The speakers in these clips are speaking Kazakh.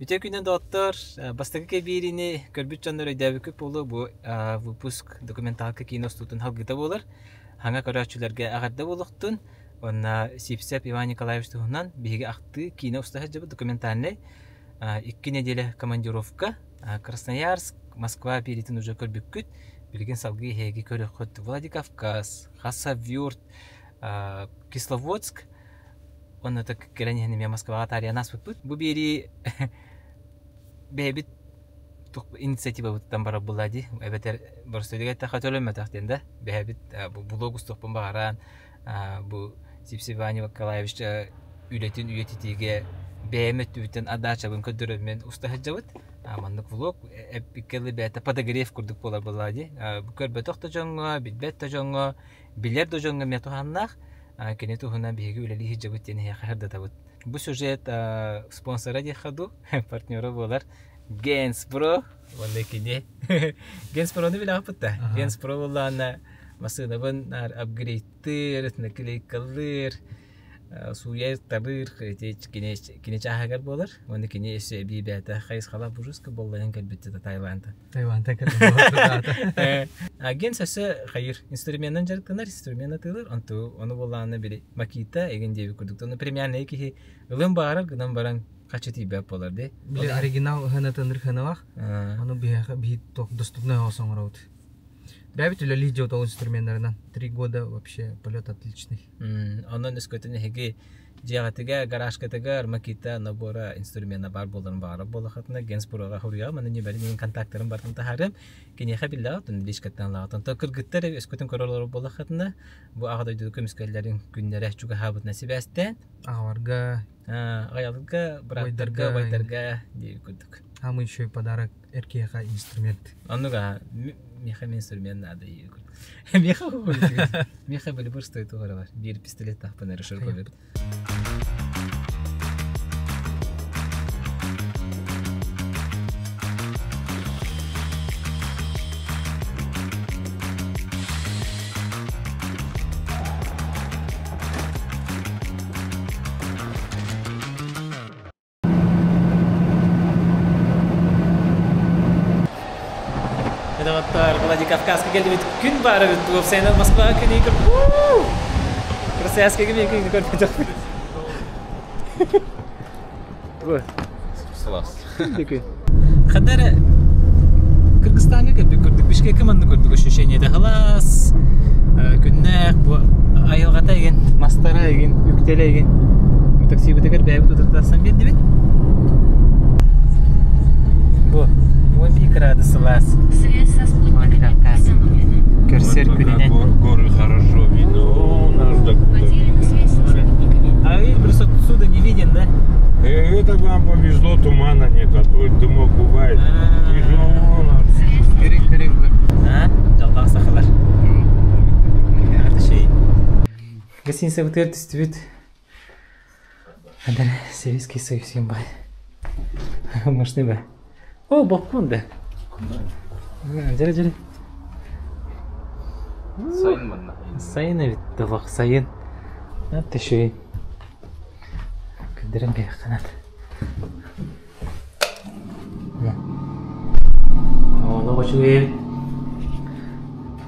Bütün günden doktor bastaki kebirini körbüt canları devkü polu bu выпуск документалка киностутун halgıda olur. Hanga kararçılarga ağırda buluktun. Ona Sipsep Ivan Nikolaevich tuhundan bihi aktı kino ustaha jabı dokumentalne. 2 nedele командировка Красноярск, Москва перетин уже körbükküt. Bilgin salgı hegi körükhüt Vladikavkaz, Хасавюрт, Кисловодск. Onu da gelenyenim ya Moskva'ya tarihe nasıl bu? Bu biri bir inisiyatif butan bara buladı. Evet burası diye takatölüm tahtında. Bir bu blogus topun bağıran bu Sipsivani Nikolaevich üretitiğe beğenmet bütün adaçabın kadromen usta hacavut. Amanlık vlog epikeli beta padagraf kurduk polar buladı. Bu kadar betok tajonga, bitbet tajonga, bilyar tajonga metuhannak. Kini tuhuna bihi üleli hicabut yani herda tabut. Bu süjet sponsora diye xadu partneri bolar. Gens Pro. Vallahi kini Gens Pro ne bile yapıtta. Gens Pro vallahi masada ben upgrade nakli kalır. Suya tabir kini çahagar bolar. Vallahi kini bir beta xayis xala buruz ki bollayan kalbitte Tayland'da. Tayland'da kalbitte. Gens ise hayır instrümandan jarıktanar instrümanı tılır. Onu bollağına biri makita egen diye bir kurduk. Onu premier ne ki ılım bağırar gıdan baran kaçı tibe polar de. Bile original hana tanır hana var. Onu bir tok доступный olsun раут. Бябит или лидио то инструментарынан 3 года вообще полет отличный. Onun üskütüne hegi Jihatiga garajkataga makita nabora instrumenta bar bolan bara bolakatna Gens Pro'ga hurya mana ni bari ning kontaktlarım bartın taharım kini xabilla tun dişkattan lağatın takır gittere üskütün korolor bolakatna bu ağda dokumiskellerin günlere çuga habut nasibestten Ağarga ayalga baytarga diye kurduk. Hamı еще подарок эркеха инструмент. Annuga Miha instrument nada iyi kurduk. Miha böyle bir stoytu var. Bir pistolet tahpanı rışır koyup. Doktor Vladikavkazga geldi gün var bu sene Moskva günü gör. Krasnoyarsk'a gibi görmedik. Bu. Salas. Peki. Kadar Kırgızistan'a geldik gördük. Bişkek'e mandı gördük o şişeniyede. Halas. Günler bu ayılgata egen, mastara egen, yüktele egen. Bu taksi biteker beybi tutarsan bir değil mi? Bu. Bu bir kradı Salas. Корсер күнінен. Горы хорошо видно. Наш А вы просто отсюда не виден, да? Это вам повезло, тумана нет, а то дымок бывает. Керек var. Жалдан сақалар. Арты şey. Гостиница вот это стоит. Адар Советский Союз ембай. Машины ба. О, балкон да. Жара. Sayın bana. Sayın evet, dalak sayın. Hatta şey. Kıdırım bir kanat. Onu başlıyor.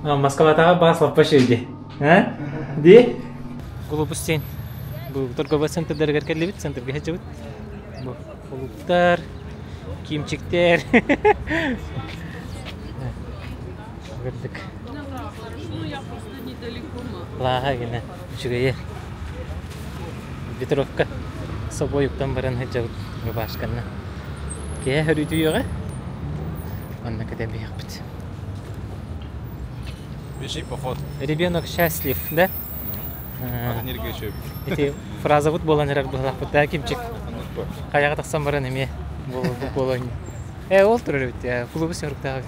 Moskva'da basıp başlıyor. Ha? Di? Globus'ten. Bu Torgova Center'da geldi bit, Center'ga geçti. Bu kulüpler, kimçikler. Gördük. Лага гена чугае Ветровка собой юктан баран хажаут башканна ке хөрүтүйөгө онна кеде бияпт Пиши поход. Ребенок счастлив, да? Агнерге чөп. Эти фраза вот боланырак булак да кимчик каяга таксам баран эме болон ол турur бит я клубы сөрүктагы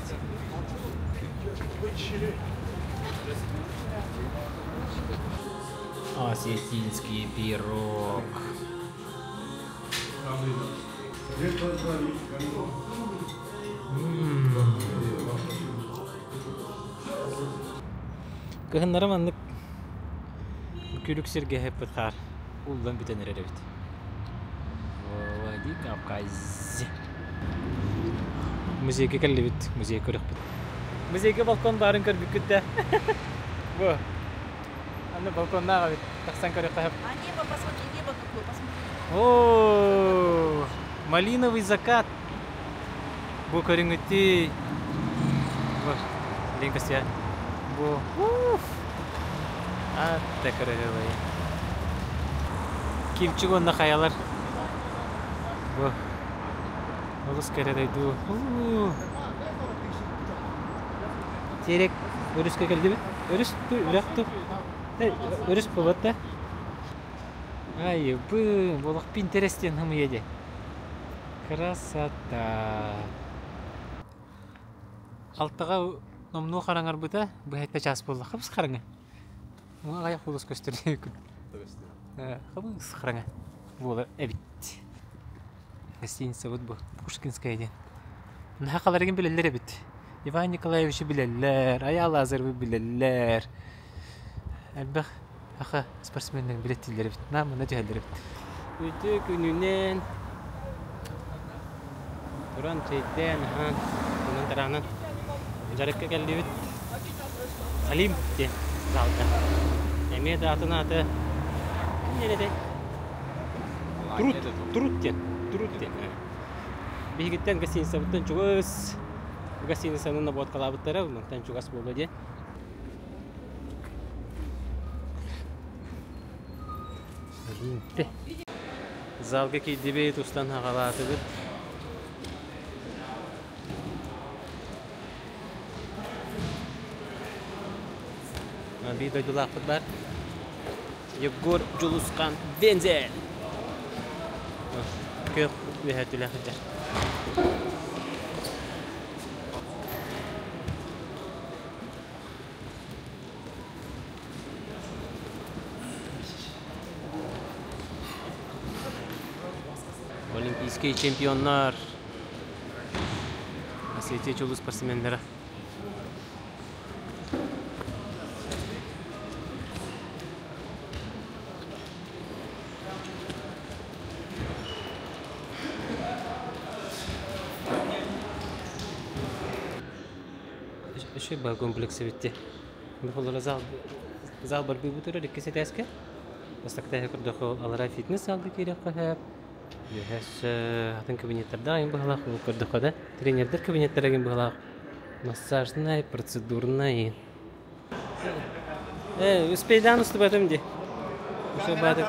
Осетинский пирог. Kıhınlarım anlık gülük sirge hep bıtkar. Uldan bitenir erebit. Vay Владикавказ. Музейге келді бит, музей көрік бит. Музейге балкон барын көрбік күтті. Во. Аны балконнаға бит, тақсан көрік қағып. А небо, посмотри, небо какое, посмотри. О, малиновый закат. Бу көріңітті. Во, ленкасы я. Бу. Атта көрігілі. Кимчик онна қаялар. Во. Олыс кәререйду. Терек өріске келді бі? Өріс бұ, үрәқті. Өріс бұ бәтті. Ай, бұ, болық интерестен хымы еді. Красота. Алтыға номну қараңар бұта, бұ әйтті час болды. Қабыз қараңа? Мұға аяқ болыс көстірді күн. Қабыз қараңа? Болы әбіт. Гостиница вот бұл, Пушкинская ден. Мұна қаларыген білелер әбіт. Иван Николаевичі білелер, Аял Азарбы білелер. Әлбәқ, ақа спортсменлерін білеттілер әбіт. Мұна жайлер әбіт. Өті күнінен Туран чейттен, бұнын тарағынан жарыққа кәлді әбіт. Алим де залда. Әме атын аты неледі? Труттен. Бігіттен гостиница бұттан чуғыз. Гостиницаның набуат қалабыттары, бұнтан чуғас болды де. Залға кейді бейт ұстан ағалаты бұд. Bir doydular var. Yegor Juluskan Venzel. Kök ve hatırlar kadar. Olimpiyskiy çempionlar. Asiyeti çolu sportsmenlere. Şu bal kompleksi bitti. Bu kollara zal barbi bu tür dikkat edeske. Bastakta hekar dokol alara fitness aldı ki rakah. Yuhas atın kabinetlerde ayın bahalak bu kordokada. Trenerler kabinetlerine bahalak. Массажная, процедурная. Успей да наступать где? Что бадок?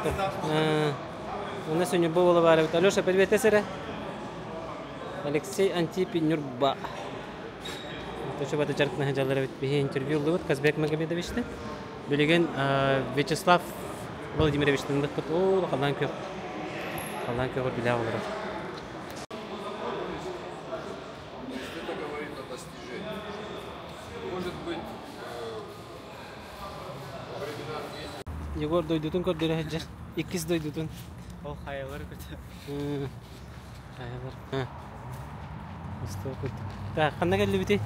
У нас сегодня было варить. Алёша, привет, Эсера. Алексей Антипин Нюрба. То, что бадок жарк на жаларе бит интервью ловит Казбек Магомедовичте. Билеген Вячеслав Владимирович тындык кыт. О, халанкы вот биля олар. Егор дойдутун көрдөрө хаджар. Иккис дойдутун. Ол хаялар көтө. Хаялар. Исто көт. Та, кандай келди бити?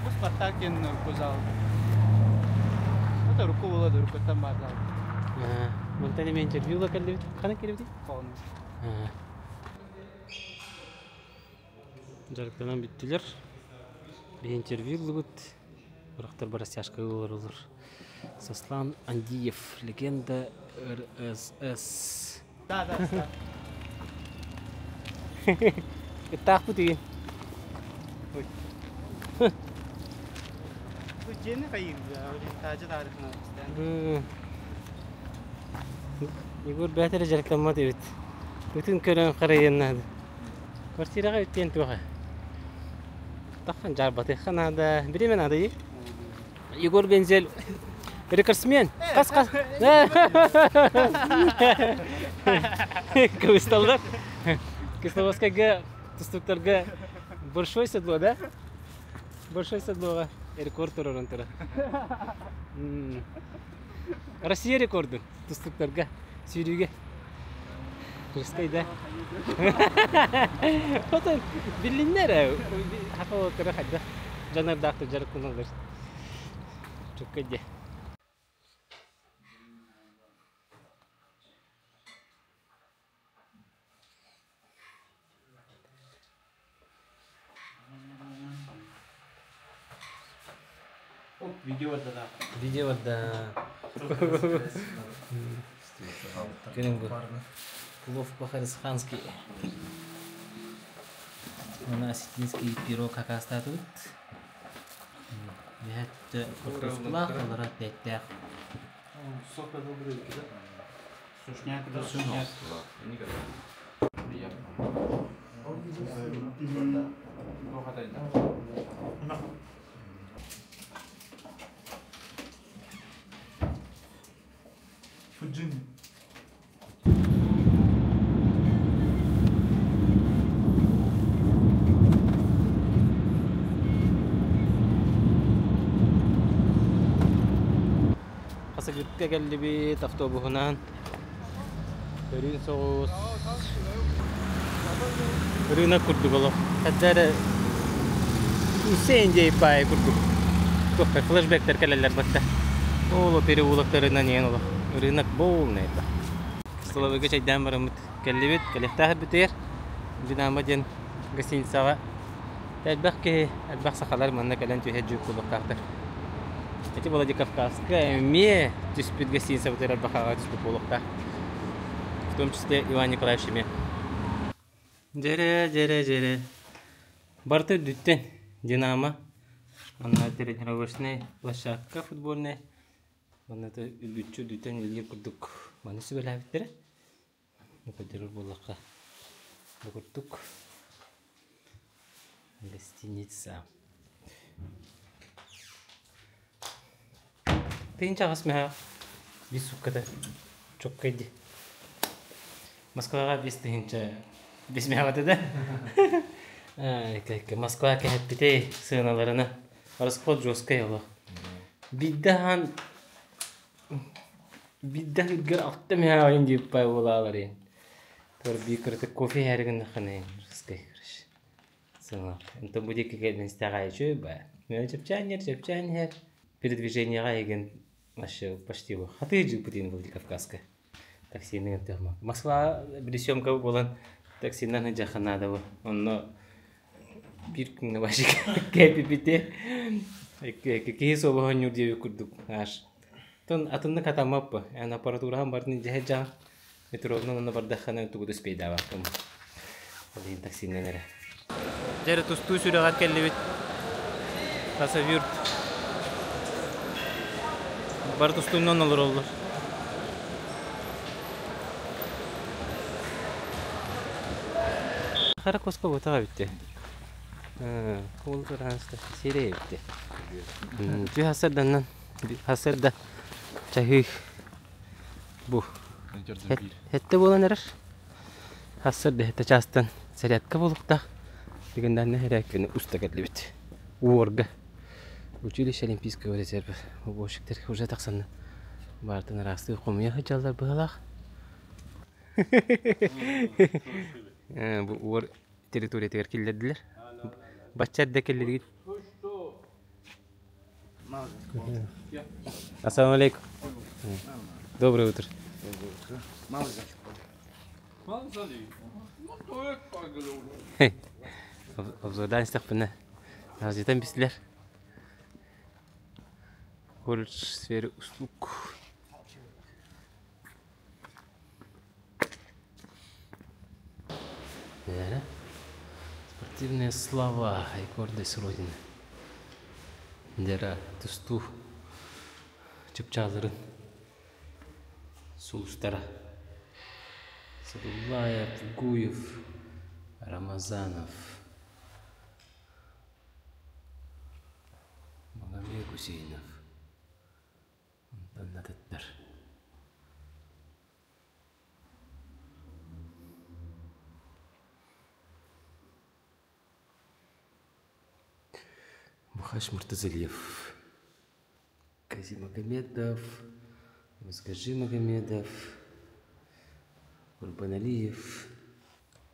Бу Спартакен көзал. Ата руку болду, рукуттан барды. Монтане мен интервьюга келди бити. Кандай келди бити? Кон. Жарыктанан биттилер. Bir интервью бит. Бирактар бара сяшка болор. Сослан Андиев, легенда РСС. Да. Так пути. Ой. Bu jeni kayın ya, taze tarihine isteyen. Yegor beter jarıklanmadı evet. Bütün kören karayanlar. Kvartiraga ötken tuğa. Tahan jarbatı xanada, biremen adayı. Yegor Venzel рекордсмен. Kas. Кысталдар. Кысталовскайга, Тустуктарга большой седло, да? Большой седло. Рекорд турорантера. Россия рекорды Тустуктарга, Сирийге. Кыскай, да? Потом биллиннер. Хакоо кырахада. Жанардакты жарык куналдар. Чуккаде. Видео да. Көнүнгү. Плов по-харисхански. Осетинский пирог какаста тут. Это картошка, колора теттях. Сока добрый, да? Сушняк, да, сушняк. Фуджин. Қасыгытқа келді бет автобусынан. Өрін соғыз. Рынок күрдік олық. Әттәрі Үсейін дейіп бай күрдік. Көппе флешбектер кәлелер бітті. Олы переулықтарынан ең олық. Рынок болны это. Столовыйға чайдан барымыт келді бет. Кәлектағыр бітер. Динамо ден гостиницаға. Әлбәқ сақалар манна кәлен түйет жүк болық қақтыр. Эти Владикавказская ме түспит гостиница вот это бахага түспит болуқта. В том числе Иван Николаевич ме. Жере. Барты дүттен Динамо. Она тренировочная площадка футбольная. Он это үлгүчү дүттен елге курдук. Маны сөбөлө биттер. Нападер болуққа. Курдук. Гостиница. Тыйынча қасмеға бес суккада чоқ қайды. Москваға бес тыйынча бес меға да? Москва кәйт бітей сығыналарына. Расход жосқай олық. Биддахан үргер алты меға ойын деп бай олағалар ең. Тор бейкірді кофе әрігін қанайын. Расқай көріш. Сығынал. Энто bude кәйден стағай жөй бай. Мен жепчанер. Передвижениеға еген почти его. А ты жил путин Владикавказка. Таксийный антехма. Москва бирсёмка болан таксийнан жаханада. Онно бир күн башык кепипите. Какие собаға нүрдеу күрдік. Аш. Тон атынны катамаппы. Ан аппаратурахан бардың жа метровнан оны бардахана тугуды спейда бақтым. Олин таксийнан әрі. Жәрі тұсту сүрағат кәлі бет. Тасавюрт. Бар тұстуымнан олар олар. Қара қосқа бұтаға бітті. Ол тұранысты серей бітті. Жүй хасырданнан. Хасырда чахыг бұ. Хетті болан әрір. Хасырда хетті частан сәрятқа болуқта. Дегендан әрәккені ұста кәлі бітті. Уорга. Училище Олимпийского резерва. Уборщиктер уже так саны. Бартын расты қомия хачалдар бұғалақ. Бұл уор территория тегер келдерділер. Баччар да келдердігіт. Ассаламу алейкум. Доброе утро. Обзордан стақпына. Назитан бістілер. Колледж в сфере услуг. Спортивные слова и гордость Родины. Дера тусту чепчалырын сулуштара. Садулаев, Гуев, Рамазанов, Магомед Гусейнов. Аннадеттер. Бухаш Муртазалиев, Кази Магомедов, Мазгажи Магомедов, Курбаналиев,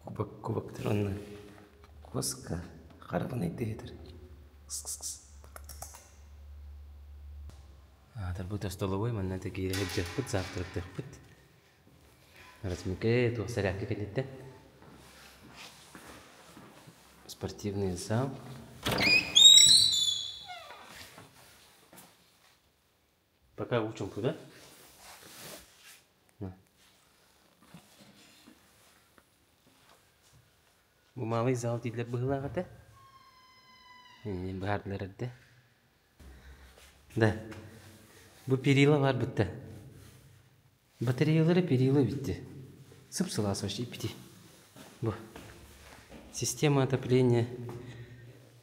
Кубак Тронна, Коска, Харванай Театр. Тарбута столовой, man nanti kira jemput завтрак terput. Размыкает, то соряки кадетте. Спортивный зал. Какая училка, да? Bu malay zal diler bıhılağı da. Baharlar da. Da. Bu perila var bitti. Батареялары перила bitti. Sıpsılas вообще bitti. Bu. Система отопления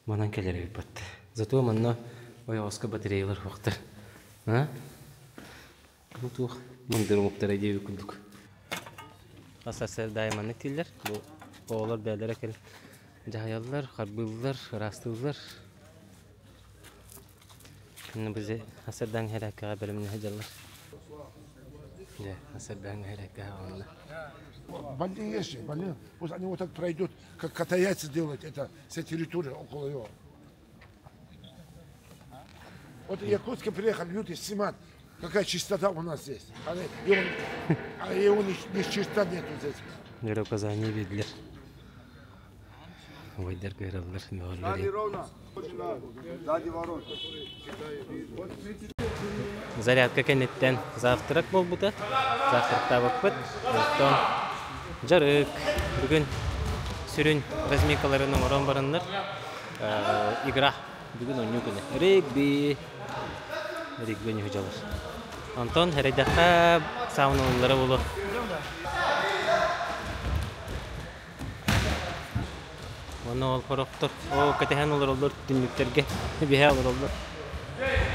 мананкалары bitti. Зато манна oyağıska батареялар вақтыр. Ha? Bu tuğ mındırım optara diye küldük. Asasel daimanlık diller. Bu oğlar beyler ekel. Cahayallar, harbıllar, rastıllar. Şimdi bize hasırdan her hakka bölümünü hecalar. Да, особенно говорят, Больные есть, больные. Пусть они вот так пройдут, как катаяйцы делают, это вся территория около его. Вот в Якутске приехали люди снимать, какая чистота у нас здесь. А его ни чистота нету здесь. Göre kazanı bildiler. Vayder görevler ne Зарядка кенеттен завтрак бол бута. Завтракта вакыт. Оттон жарык. Бүгүн сүрүн разминкаларының орон барыннар. Игра. Бүгүн ойнуу күнү. Регби ойнуу жалар. Антон хередаха сауналары болу. Оны ол қорықтыр. О, кәтеген олар олар түнліктерге бейе олар олар.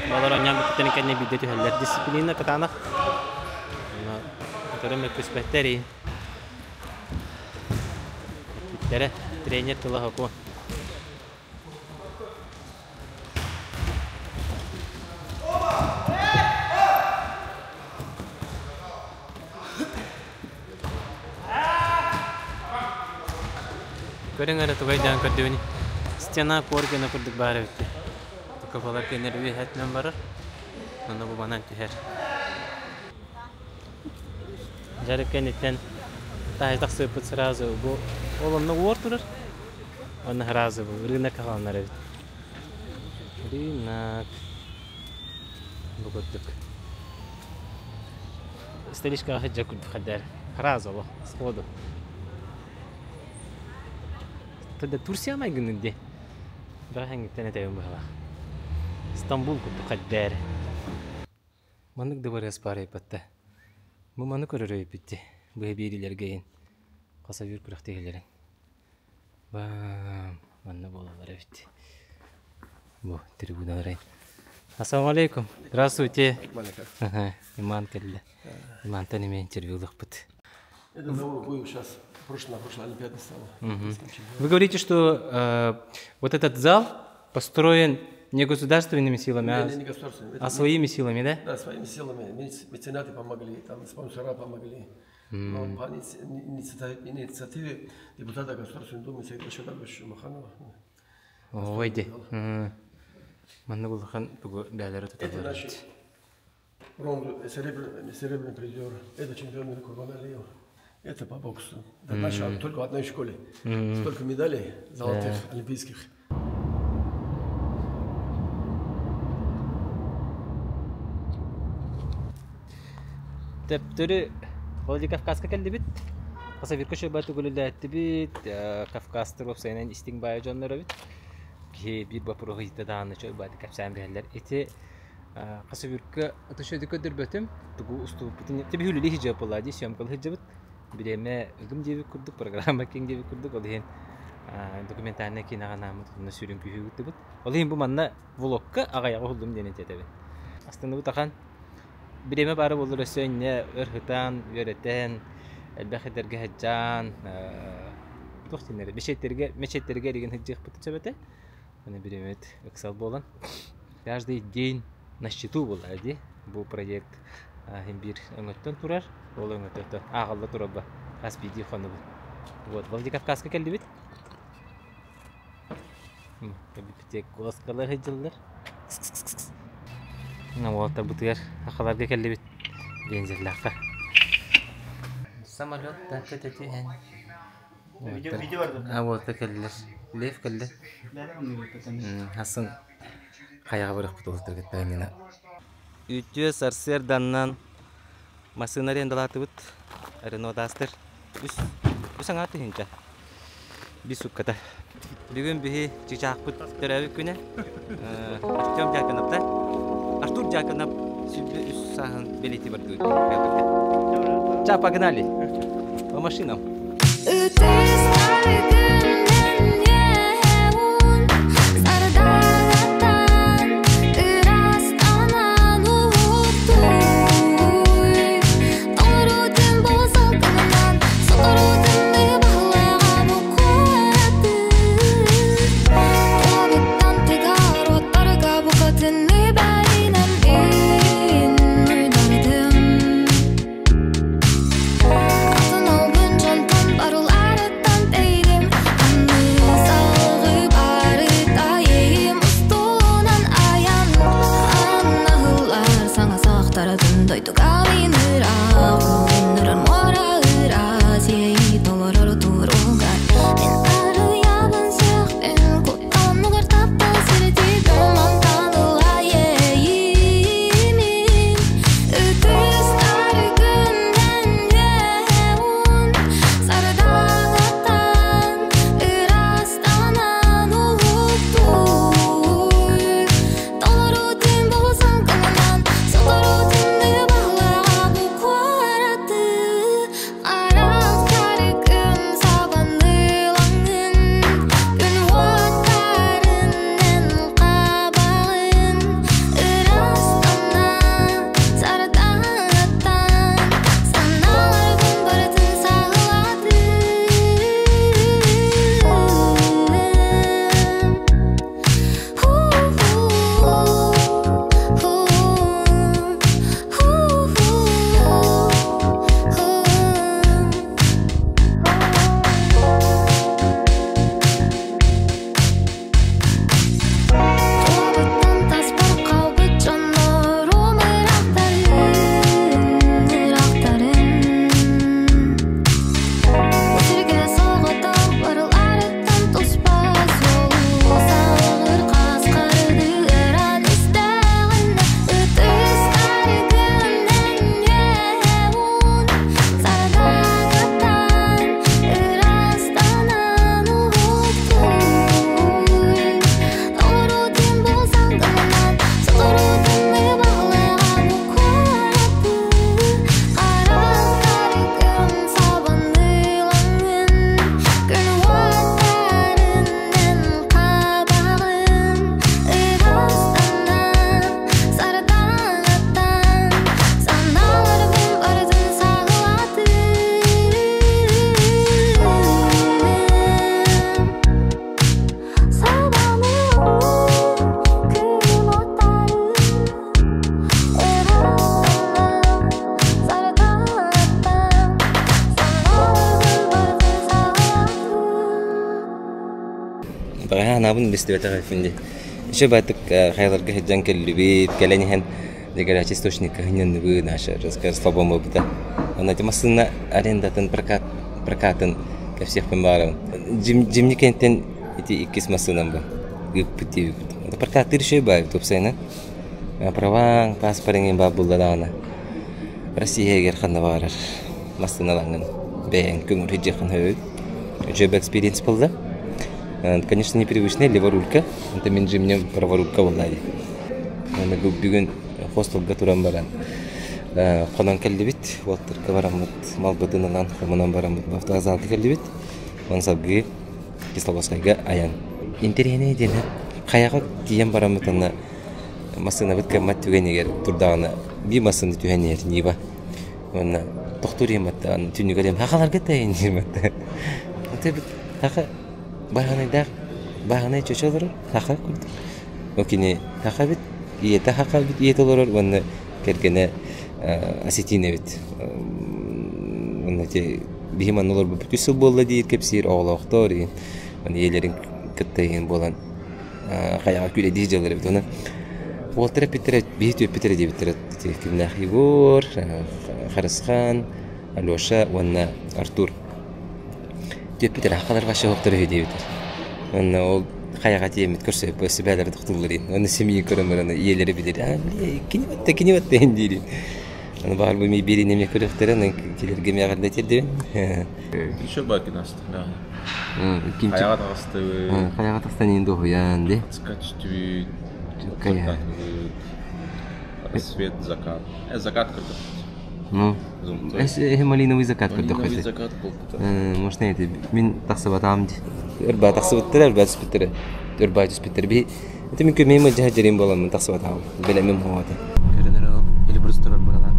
Олар оңян бүттен екенне бейді түйелер. Дисциплина катанақ. Көрім өкпіспәттері. Біттері тренер тұлы хоку. Көрің әрі тұғай жан көрдіуіні. Стена коргені көрдік бары өтті. Көпалар кенерве әтмен барыр. Оны бұл банан түйер. Жарық кенеттен тағыздақ сөпіт сразу бұл. Ол оны ор тұрыр. Оны ғразы бұл. Рынақ қаланар өт. Рынақ. Бұл көрдік. Стелишка ғаджа көрдік қадар. Ғразы бұл. Сходу. Тогда Турция май gününde. Daha hangi tane tayım bahla. İstanbul kutu kadar. Manık da var espare patta. Bu manık oraya bitti. Bu hebiriler gayin. Kasavir kurakta gelerin. Bam, manna bolalar bitti. Bu tribünalar. Assalamu alaikum. Здравствуйте. Иман келді. Иман танимен интервьюлық бит. Это завод был сейчас. Прошлая Олимпиада стала. Вы говорите, что вот этот зал построен не государственными силами, Не государственными. а своими силами, да? Да, своими силами. Меценаты помогли, там спонсора помогли. Но по инициативе депутата Государственной Думы Сергея Габовича Маханова. Ойди. Маннагулхан тугу дайлары Это тутабар. наши серебряный призер. Это чемпион мира Курбаналиева. Это по боксу. Это наша только в одной школе. Столько медалей золотых, олимпийских. Тептөрү Володи Кавказга келди бит. Касавирка шөбаты гөлүләтти бит. Кавказтыр опсайнан истиң бая жоннору бит. Ки бир бапуру гыйта дааны шөбаты капсам берлер. Эти Касавирка атышөдү көдөрбөтөм. Тугу усту бутын теби хүлүлү хижап болади, съемкал хижабыт. Билеме үгүм деби курдук, программа кең деби курдук. Ол ен документарный кинаганамы тутуна сүрүн күйүгүттү бут. Ол ен бу манна влогка агаяга холдум денен тетеби. Астында бу тахан Билеме бары болыр өсөнне өрхытан, өретен, әлбәхетерге хаджан, тохтинер, мечеттерге деген хиджих бутчабете. Аны билемет эксал болан. Каждый день на счету болады. Бу проект бир өңөттөн турар, ол өңөттөн агылда тураба. Аспиди хону. Вот, Владикавказга келди бит. Битек госкалар хиджылар. Вот, бутыгар ахаларга келди бит. Бензерлакка. Самолет так кететен. Видео var da. А вот келдилер. Лев келди. Хасын каяга барып бутулуптар кетпегенина. үтө сарсер даннан масына рендалатыбыт аренодастер үс аңаты хинча бисукката бүгүн бихи чичаакпыт төрөбүк күнэ Артем Жакынапта Артур Жакынап сүббү үс сахан билети барды ча погнали по машинам Набын бестебетага финди. Еще батык хайларга хеджан келлибит, келенихен дегер источник хинен вы наша рассказ слабому быта. Она темасына арендатын прокатын ко всех помарам. Жимникентен эти икис масынам ба. Гыпти. Это прокат решей бай топсайна. Праваң паспорттың ба булдана. Россия герханна барар. Масыналанган. Бен күңүр хеджхан хөй. Жөб экспириенс булды. Конечно, непривычная леворулька. Это меньше праворулька валай. Она бүгін хостелга туран баран. Қонан келдебит, Уолтерка барамыт, Малбыдынынан, Хоманан барамыт, Автоазалды келдебит. Мансабғы Кисловодскайга аян. Интерене дені қаяға тиен барамыт, ана масына бітке мат түгенегер турдағына би масыны түгенегер неба. Она тоқтур емат, түнігер ем, хақаларға тайын емат. Это бит хақа Баганай чөчөлөр хака күрдүк. Окине хака бит, иета хака бит, иетолор ванна кергене осетине бит. Ванна те бихиманолор бу бүтүсү болду дейт кепсир оглоктор, ванна елерин кыттайын болан каяга күле дижелер бит. Аны Уолтер Питер бит Питер дейт Кимнах Егор, Харысхан, Алёша, ванна Артур. Питер хакаларга шоктор дейт. Аны ол Каяга тиемит көрсө бәлер доктурларын. Аны семьи көрөмөрөнө иелери билер. Кине батты индири. Аны бар бу ми бери неме көрөктөрөн келерге мягырда тирди. Еще бакинаст. Кинчи. Каяга тагысты. Каяга тагыстан инде оян ди. Скачты. Кая. Свет закат. Закат кырдык. Ну. Малиновый закат кырдык. Закат болду. Может это мен тасыбатам ди. Өрбә тасыбыттыр, өрбә түспиттер. Өрбә түспиттер би. Это мен көмейме жаһаҗерим балам тасыбатам. Белемем хавата. Көренер ал. Элбрус турар барала.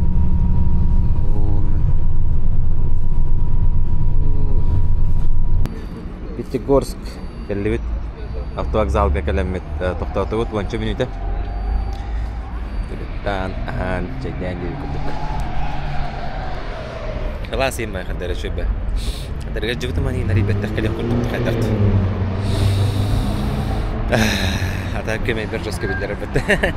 Пятигорск келбит автовокзалга келемет токтотубут 10 минутта. Тан чегден ди күтүп. Халас има хадара шөбө. Хадара жибит мани нарибеттер келе курдук хадартты. Ата кеме бер жоске билдер бетте.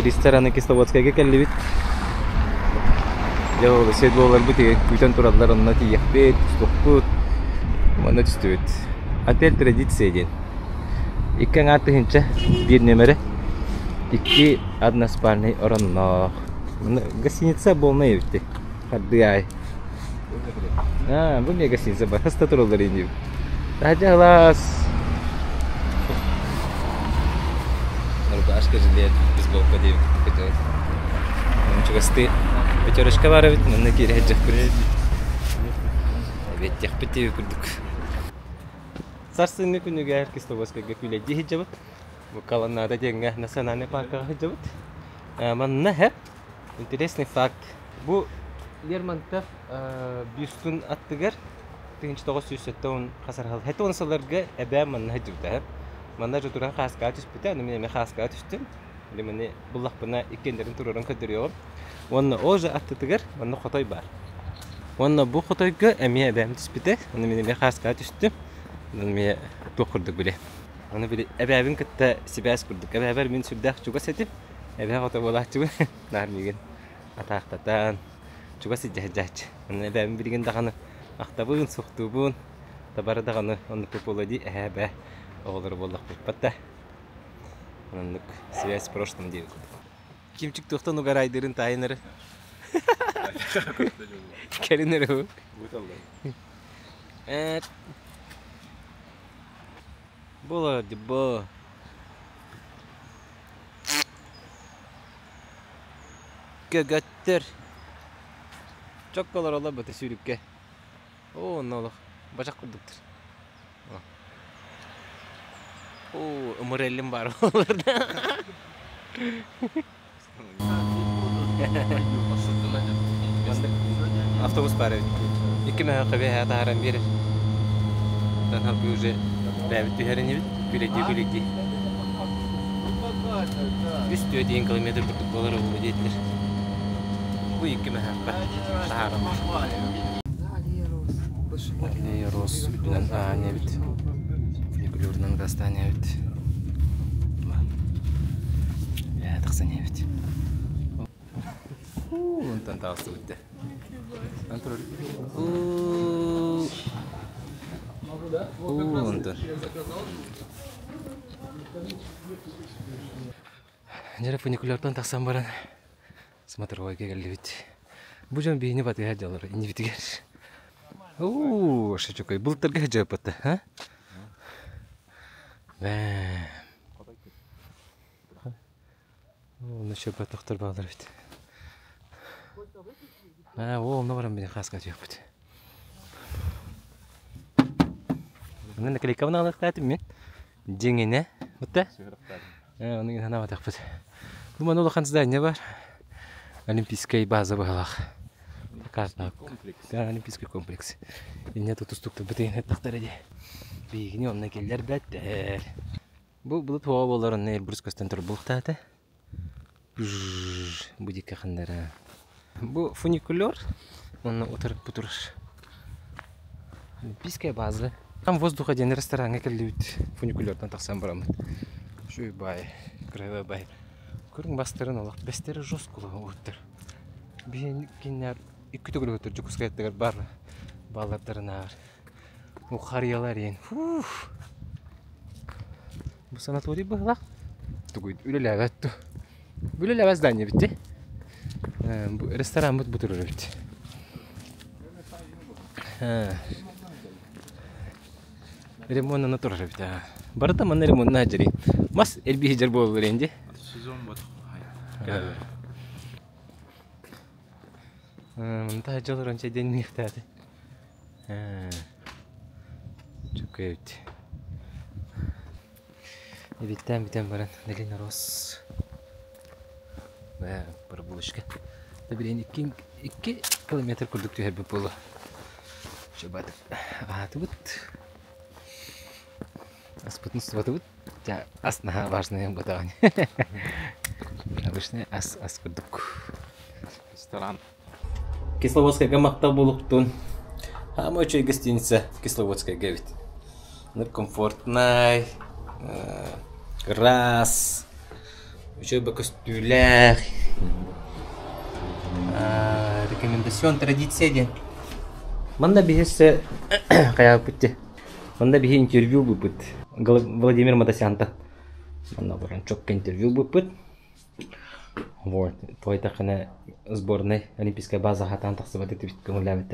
Рестораны Кисловодскайга келбит. Жабы сет болар бути бүтөн турадлар онна тиякпет, стокпут. Мана түстүт. Отель традиция ден. Иккен аты бир номері. 2 односпальный ороннок. Гостиница болмай битти. Хадды ай. Бу не гостиница бар. Хаста турулдар инди. Тажа класс. Ашка жилет без болка дейм. Чугасты. Пятерочка бар бит, мына кире жак көрөт. Бет теппетип күрдүк. Царственный күнүгө Кисловодскайга күлө дижебит. Бу каланада деңге национальный паркка жебит. Манна интересный факт. Бу Лермонтов бюстун аттыгар 1907 касархал. Хетон саларга эбэ манна жибде. Манда жутуран хаска түспүтэ, мен хаска түстүм. Лемени буллакпына иккендерин турурун көдөрүyor. Онна ожа аттыгар, манна хотой бар. Онна бу хотойга эмие эбэм түспүтэ, мен хаска түстүм. Мен токурдук биле. Аны биле эбэбин кытта сибэс курдук. Эбэбер мен сүрдак чуга сетип, эбэ хото болачу. Нармиген атактатан чуга сижажач. Аны эбэбин билген даганы актабын суктубун. Табары даганы аны пополоди эбэ оғылыр болдық бұтпатта. Анандық связь с прошлым дейік. Кимчик тоқтан ұғар айдырын тайыныры. Кәрінірі бұл. Бұл орды бұл. Көгөттір. Чок қолар ола бұты сүйрікке. О, нолық. Бажақ құрдықтыр. Umurellim var orada. Автобус бар. 2 мәртәбә хатарым бир. Дан халкы уже бәбит тәһәренә бит, күләди. Үстә дейін километр бүтүк болар ул диетлер. Бу 2 мәртәбә хатарым. Алия Рос белән Аня бит. Фуникулёрның растания бит. Я тахсания бит. Онтан тагысы үтте. Антор. Онтан. Нера фуникулёрдан тахсам баран. Смотровойга келди бит. Бу жан бейни батыга жалар, инди битигер. Шачокай, бултырга жапатты, а? Оны шөп тоқтар бағдар бит. Ол набарам менен хаска түйіп бит. Мына клейкавына алақтатым мен. Жеңене, бұтта? Оның ана батақ бит. Думан олы қансызда не бар? Олимпийская база бағалақ. Олимпийский комплекс. Инне тут устукту бітейін әттақтар әде. Бейгіне онына келдер бәттер. Бұл туа боларын Эльбрус көстен тұр бұлықтады. Будик қандары. Бұл фуникулер. Оны отырып бұтырыш. Олимпийская база. Там воздуха ден ресторанға келді өт. Фуникулерден тақсан барамын. Шөй бай. Крайвай бай. Көрің бастырын олақ. Бестері жоз құлығы өттір. Бейін кенер 2 түгіл өттір. Жүкіз қайттығыр бар. Балардарын ағыр. О қариялар ең. Бұл санаторий бұғылақ. Түгіл үлілі әвәтті. Үлілі әвәз дәне бітті. Ресторан бұт бұтыр өрілді. Ремонтына тұрыр бітті. Барыда мана ремонтына әжірей. Мас әлбі хижар болыр енді. Сезон бұд. Мұнда жылыр онша денің ектәді. Çok evet. Bitten baran Nelina Ross. Ve para buluşka. Tabii 2 kilometre kurduk diyor her bir polo. Coba tuh. Аспутнство тут. Я асна важное бутань. Обычный ас курдук. Ресторан. Кисловодская гамахта булуктун. А мой чай гостиница Кисловодская говорит. Ну комфортная. Раз. Еще бы костюлях. Рекомендацион традиция день. Манда бихесе кая пути. Манда бихе интервью выпыт. Владимир Матасянта. Манда баран чокка интервью выпыт. Вот. Твой такая сборная олимпийская база хатан таксывады ты видишь кому лавит.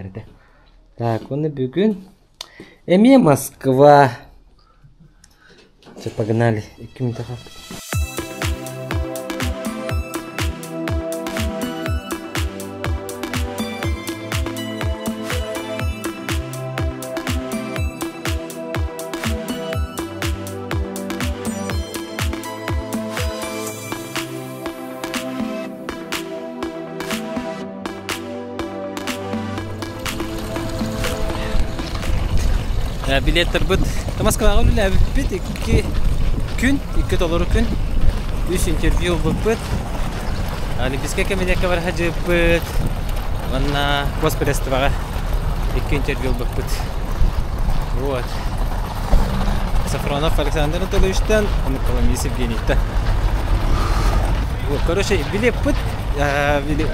Так, он бүгін. Эме Москва. Все, погнали. Biletler bud. Moskvaga ular bit 2 gün, 2 dolar gün. 3 interview bud. Олимпийская комедия var hacı bud. Ona господарство 2 interview bud. Вот. Сафронов Александр Анатольевичтан, он Коломис Евгенийта. Вот, короче, билет bud.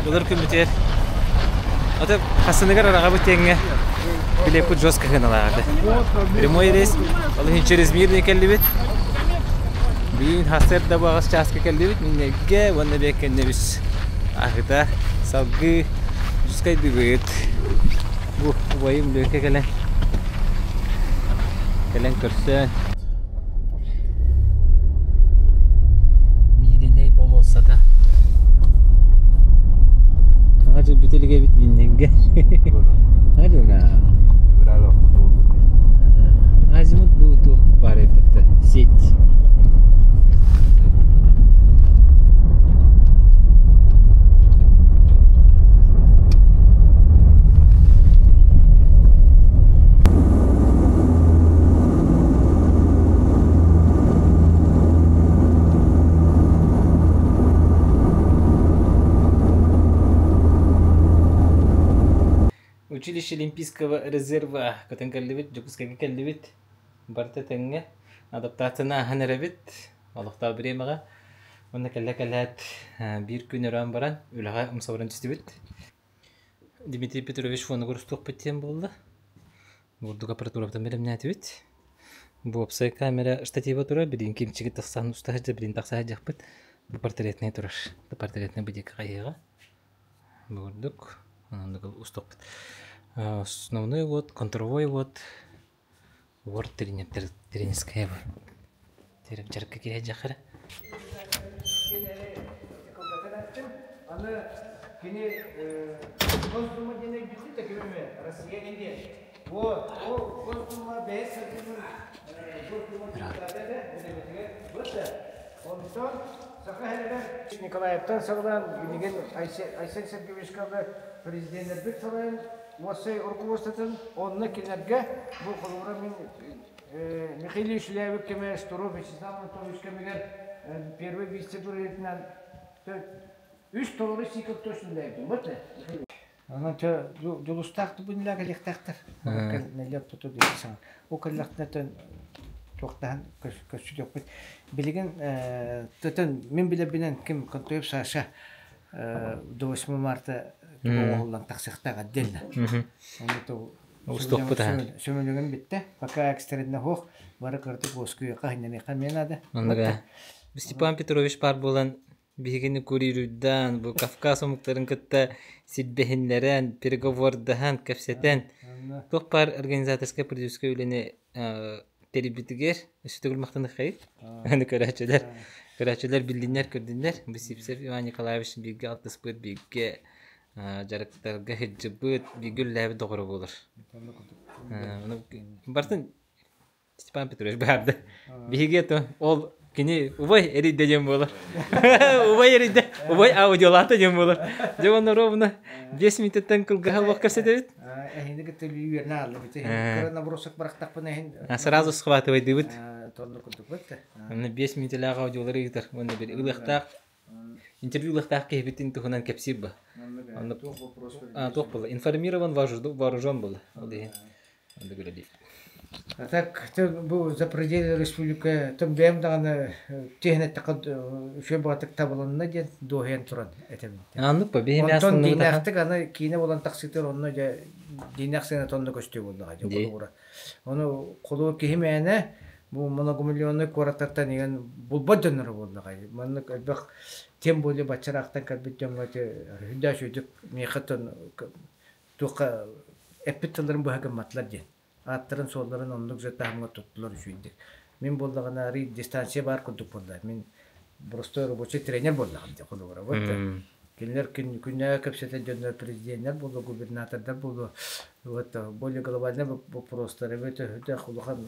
Dolar күмітер. Ата хасыныгар арага бутеңе. Билет bud жестко гыналады. Прямой рейс. Ол через Мирный келдибит. Бин хасер да багас часка келдибит. Минеге вона бекенне бис. Ахта салгы жускай дибит. Бу вайым леке келен. Келен көрсө. Мириней болса да. Hadi bitelge bit minenge. Hadi na. Azimut bu pare patta сеть. Училище Олимпийского резерва, который калдивит, Жукускага калдивит, барта тенге, адаптацияна ханерабит, аллахтар биремага, онда каллакалат бир күн өрөн баран, үлага умсабырын түстүбүт. Дмитрий Петрович фону көрүстүк беттен болду. Бурдук аппаратураптан берем нетибит. Бу опсай камера штатива тура, бирин кимчиги таксан устахажа, бирин такса жакпыт. Бу портретный тураш. Бу портретный бидик кайыга. Бурдук, анан устук. Основной вот, контровой вот, вот тренерская вот. Терапчарка кире жахара. Николаевтан сағынан деген Айсен Сергеевичкаға президенттер сағынан осы руководствотын онына келерге бұл қылуыра мен Михаил Шлявик кеме Штуров Вячеслав Анатольевич кемегер первый вице-президентінен 3 доллары сикіп точно дайдым. Бұты? Анан жолыстақты бұнылағы лектақтыр. Нәлеп тұты дейсің. О кәллақтынатын тоқтан көсү жок бит. Билген тотон мен билебинен ким контоеп Саша 8 марта оғылдан тақсықтаға отдельно. Сөмөлігін бітті. Пока экстренна хоқ, бары кырды госкуя қағыннан еқан мен ады. Степан Петрович бар болан бігіні көреруддан, бұл Кавказ омықтарын күтті сидбехінлерін, переговордахан, кәпсетен. Тоқ бар организаторская продюсерская өлені теребітігер, үсі түгіл мақтаны қайып. Оны көрәчілер білдіңлер, көрдіңлер. Бұл Сипсев Иван Николаевич бігге алтыс бұд, бігге жарықтарға хеджі бұд, бігге үлләбі доғыры болыр. Бартын Степан Петрович барды. Бігге ол кини убай эриде дем болар. Убай эриде, убай аудиолата дем болар. Жевана ровно 10 минуттан кылга вак көрсөтөбүт. Эһинде кетелүү верналды бит. Корона бросок барактаппын эһин. Сразу схватывай дебит. Тондо кутуп. Аны 5 минуттага аудиолары итер. Аны бир ылыктак интервью ылыктак кебитин тухунан кепсип ба. Аны тоқ болду. Информирован вооружен болду. Аны көрөдү. Так, bu запредельная республика, там бем даганы техник такад шөбатык табылынна ден доһен турат этем. Аннык ба бем ясын. Онтон динактык аны кине болан такситер онно же динаксына тонны көчтү болду ага жок. Оны колу кемене бу моногомиллионный квартаттан деген булбадыныр болду ага. Маны бак тем более бачарактан кабиттен гате хүдашүдүк мехатын тука эпиталарын бу хагаматлар ден. Аттарын солдарын ондық жөтті хамға тұттылар үшейді. Мен болдағына ари дистанция бар күндік болды. Мен просто рабочий тренер болдағым де қолы бара. Келер күнне көпсетен жөнлер президенттер болды, губернатордар болды. Более глобальный вопростар. Хүддәқ ұлыған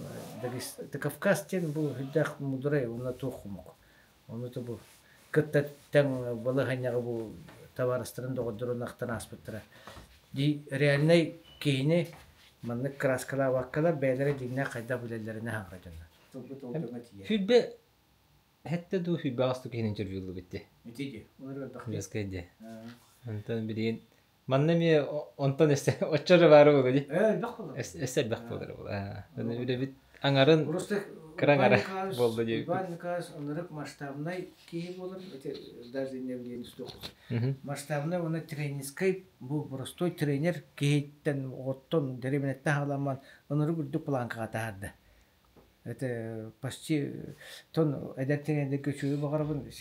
Кавказ тен бұл хүддәқ мұдырай, оны тоқымық. Оны да бұл күттәттен балығаняғы бұл товарыстарын доғыдырын ақтан аспыттыра. Реальный кейіне манны краскала ваккала бәләре динне кайда бүләләренә хакыйкатен. Хүдбе хәтта ду хүдбе астык интервьюлы битте. Битте. Улар да Яскәдә. Антон билен. Манны ме онтон эссе оччары бары булды. бакылы. Эссе бакылы булды. Аны үле бит аңарын краңара булды дип. Банкас онырык масштабный кии булыр. Даже не билен сток. Масштабный оны тренерский бу простой тренер киеттен оттон деременетте халаман онырык үрдү планкага таады. Это почти тон эдеттегенде көчүгө багарбын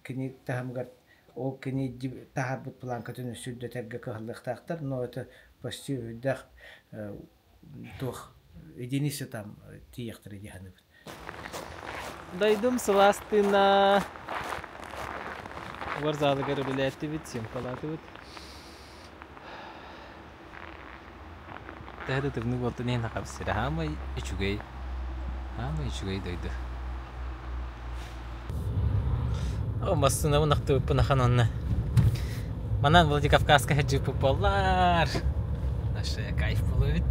кини тахамгар ол кини тахарбыт планка түнү сүрдөтерге кылыктактар, но это почти дах тох единица там тиектер диханы. Дайдым сыластына варзалы көрүлөтти бит, симпалаты бит. Тәді түгіні болты нейін ақапсыры, хамай үчігей дойды. О, массына ұнақты өппін ақан онына. Манан Владикавказка әджіп болар. Нашы кайф болу бит.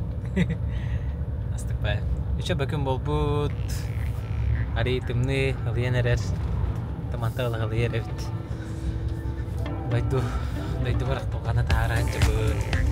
Астық бай. Үші бөкін бол бұд. Аритымны алыян әрер. Таманта алығы алыяр әбіт. Дойды барақ болғаны тағара әджі бұд.